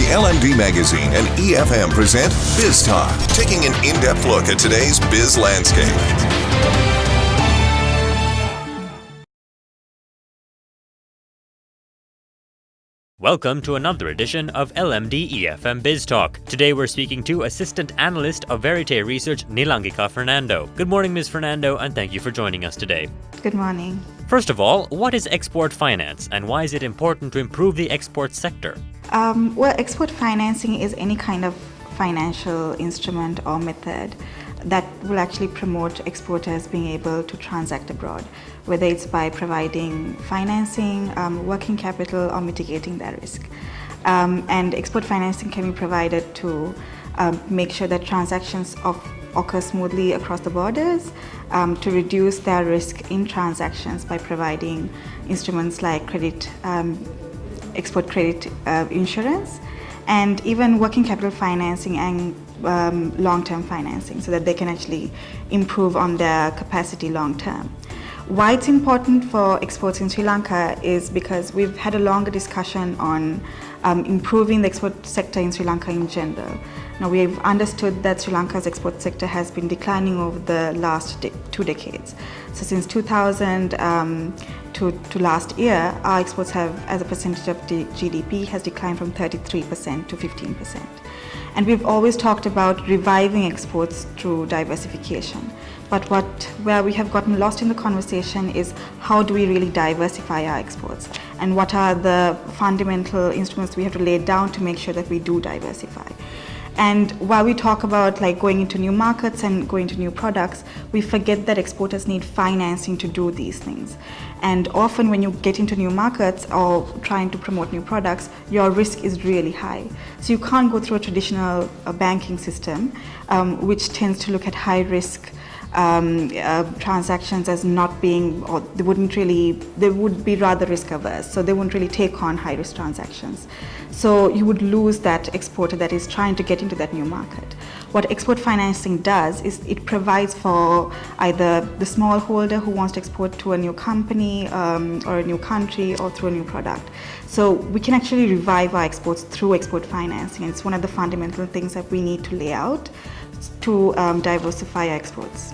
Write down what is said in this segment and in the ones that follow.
LMD Magazine and EFM present Biz Talk, taking an in-depth look at today's biz landscape. Welcome to another edition of LMD-E FM Biz Talk. Today we're speaking to Assistant Analyst of Verité Research, Nilangika Fernando. Good morning, Ms. Fernando, and thank you for joining us today. Good morning. First of all, what is export finance and why is it important to improve the export sector? Well, export financing is any kind of financial instrument or method that will actually promote exporters being able to transact abroad, whether it's by providing financing, working capital, or mitigating their risk. And export financing can be provided to make sure that transactions occur smoothly across the borders, to reduce their risk in transactions by providing instruments like export credit insurance, and even working capital financing and long-term financing so that they can actually improve on their capacity long-term. Why it's important for exports in Sri Lanka is because we've had a longer discussion on improving the export sector in Sri Lanka in general. Now, we've understood that Sri Lanka's export sector has been declining over the last 2 decades. So since 2000 to last year, our exports have, as a percentage of the GDP, has declined from 33% to 15%. And we've always talked about reviving exports through diversification. But where we have gotten lost in the conversation is how do we really diversify our exports? And what are the fundamental instruments we have to lay down to make sure that we do diversify? And while we talk about going into new markets and going to new products, we forget that exporters need financing to do these things. And often when you get into new markets or trying to promote new products, your risk is really high. So you can't go through a traditional banking system, which tends to look at high risk transactions as not being, or they would be rather risk averse, so they wouldn't really take on high risk transactions. So you would lose that exporter that is trying to get into that new market. What export financing does is it provides for either the small holder who wants to export to a new company or a new country or through a new product. So we can actually revive our exports through export financing, and it's one of the fundamental things that we need to lay out to diversify our exports.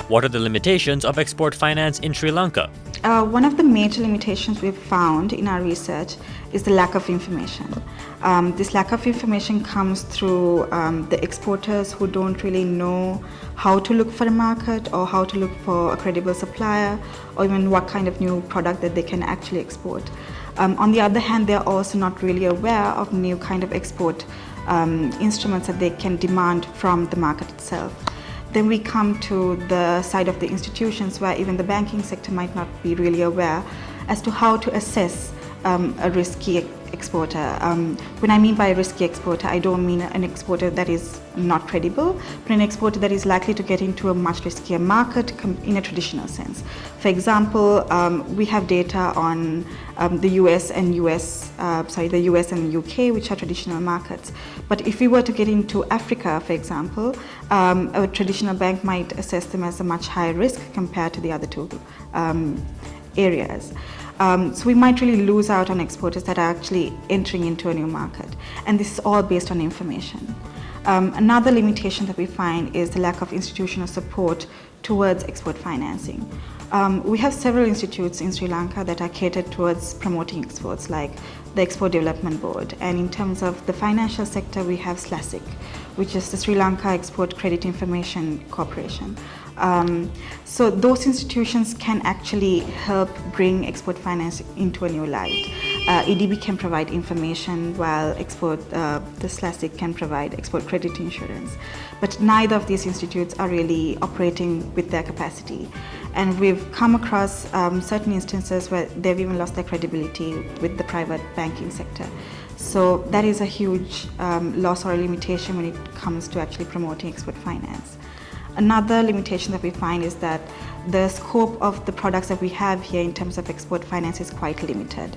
What are the limitations of export finance in Sri Lanka? One of the major limitations we've found in our research is the lack of information. This lack of information comes through the exporters who don't really know how to look for a market or how to look for a credible supplier or even what kind of new product that they can actually export. On the other hand, they're also not really aware of new kind of export instruments that they can demand from the market itself. Then we come to the side of the institutions where even the banking sector might not be really aware as to how to assess a risky exporter. When I mean by a risky exporter, I don't mean an exporter that is not credible, but an exporter that is likely to get into a much riskier market in a traditional sense. For example, we have data on the US and the UK, which are traditional markets. But if we were to get into Africa, for example, a traditional bank might assess them as a much higher risk compared to the other two areas. So we might really lose out on exporters that are actually entering into a new market. And this is all based on information. Another limitation that we find is the lack of institutional support towards export financing. We have several institutes in Sri Lanka that are catered towards promoting exports, like the Export Development Board. And in terms of the financial sector, we have SLASIC, which is the Sri Lanka Export Credit Information Corporation. So those institutions can actually help bring export finance into a new light. EDB can provide information while the SLASIC can provide export credit insurance. But neither of these institutes are really operating with their capacity. And we've come across certain instances where they've even lost their credibility with the private banking sector. So that is a huge loss or a limitation when it comes to actually promoting export finance. Another limitation that we find is that the scope of the products that we have here in terms of export finance is quite limited.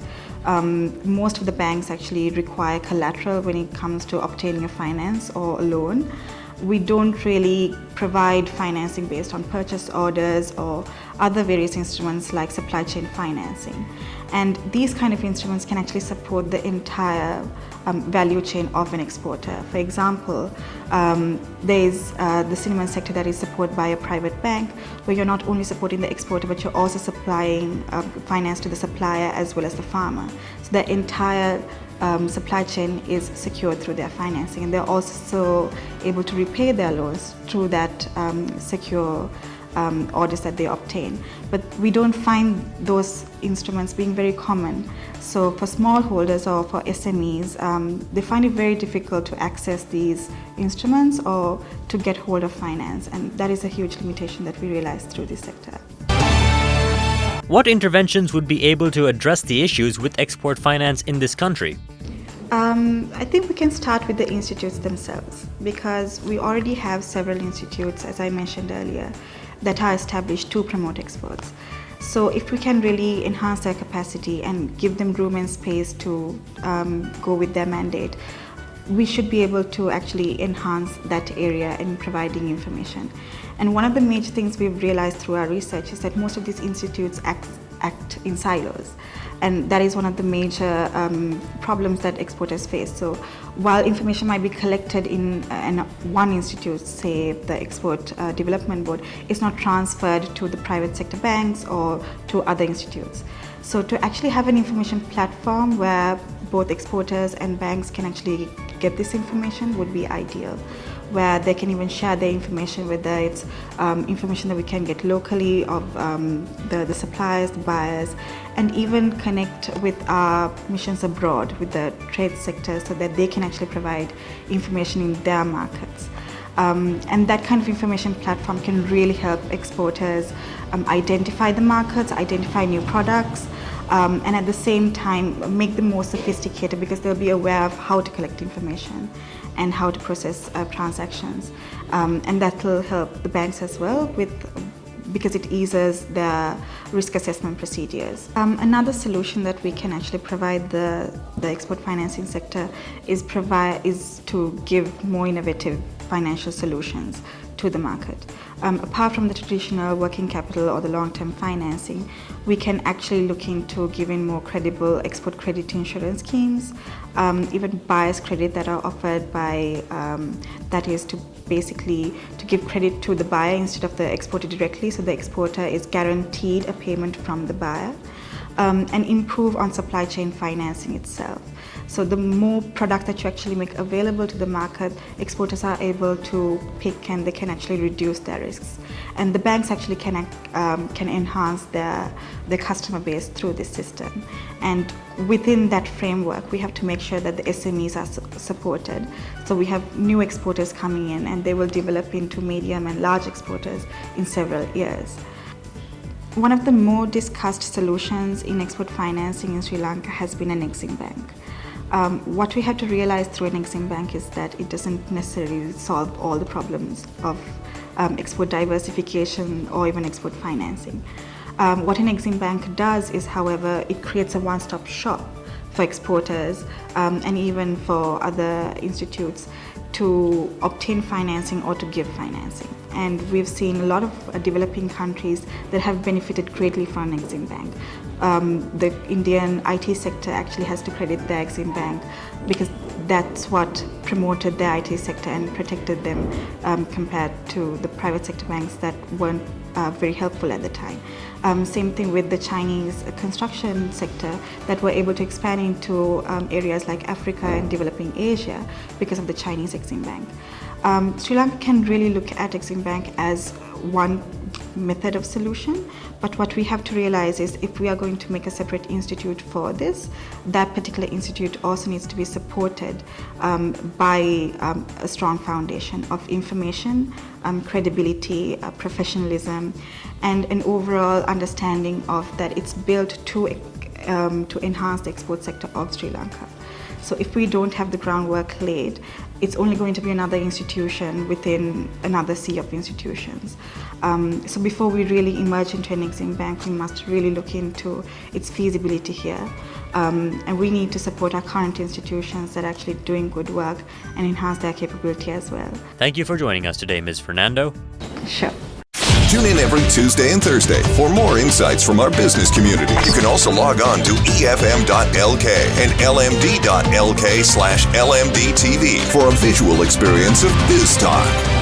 Most of the banks actually require collateral when it comes to obtaining a finance or a loan. We don't really provide financing based on purchase orders or other various instruments like supply chain financing. And these kind of instruments can actually support the entire value chain of an exporter. For example, there is the cinnamon sector that is supported by a private bank, where you're not only supporting the exporter, but you're also supplying finance to the supplier as well as the farmer. So the entire supply chain is secured through their financing, and they're also able to repay their loans through that secure orders that they obtain. But we don't find those instruments being very common. So for smallholders or for SMEs, they find it very difficult to access these instruments or to get hold of finance, and that is a huge limitation that we realize through this sector. What interventions would be able to address the issues with export finance in this country? I think we can start with the institutes themselves, because we already have several institutes, as I mentioned earlier, that are established to promote exports. So if we can really enhance their capacity and give them room and space to go with their mandate, we should be able to actually enhance that area in providing information. And one of the major things we've realized through our research is that most of these institutes act in silos. And that is one of the major problems that exporters face. So while information might be collected in one institute, say the Export Development Board, it's not transferred to the private sector banks or to other institutes. So to actually have an information platform where both exporters and banks can actually get this information would be ideal, where they can even share their information, whether it's information that we can get locally of the suppliers, the buyers, and even connect with our missions abroad with the trade sector so that they can actually provide information in their markets. And that kind of information platform can really help exporters identify the markets, identify new products, and at the same time make them more sophisticated, because they'll be aware of how to collect information and how to process transactions. And that will help the banks as well because it eases their risk assessment procedures. Another solution that we can actually provide the export financing sector is to give more innovative financial solutions to the market. Apart from the traditional working capital or the long-term financing, we can actually look into giving more credible export credit insurance schemes, even buyer's credit that are offered by, that is to basically to give credit to the buyer instead of the exporter directly, so the exporter is guaranteed a payment from the buyer, and improve on supply chain financing itself. So the more product that you actually make available to the market, exporters are able to pick and they can actually reduce their risks. And the banks actually can enhance their customer base through this system. And within that framework, we have to make sure that the SMEs are supported. So we have new exporters coming in and they will develop into medium and large exporters in several years. One of the more discussed solutions in export financing in Sri Lanka has been an Exim Bank. What we have to realize through an Exim Bank is that it doesn't necessarily solve all the problems of export diversification or even export financing. What an Exim Bank does is, however, it creates a one-stop shop for exporters and even for other institutes to obtain financing or to give financing. And we've seen a lot of developing countries that have benefited greatly from an Exim Bank. The Indian IT sector actually has to credit the Exim Bank because that's what promoted the IT sector and protected them compared to the private sector banks that weren't very helpful at the time. Same thing with the Chinese construction sector that were able to expand into areas like Africa and developing Asia because of the Chinese Exim Bank. Sri Lanka can really look at Exim Bank as one method of solution, but what we have to realize is if we are going to make a separate institute for this, that particular institute also needs to be supported by a strong foundation of information, credibility, professionalism, and an overall understanding of that it's built to enhance the export sector of Sri Lanka. So if we don't have the groundwork laid, it's only going to be another institution within another sea of institutions. So before we really emerge into an Exim Bank, we must really look into its feasibility here. And we need to support our current institutions that are actually doing good work and enhance their capability as well. Thank you for joining us today, Ms. Fernando. Sure. Tune in every Tuesday and Thursday for more insights from our business community. You can also log on to efm.lk and lmd.lk/LMDTV for a visual experience of Biz Talk.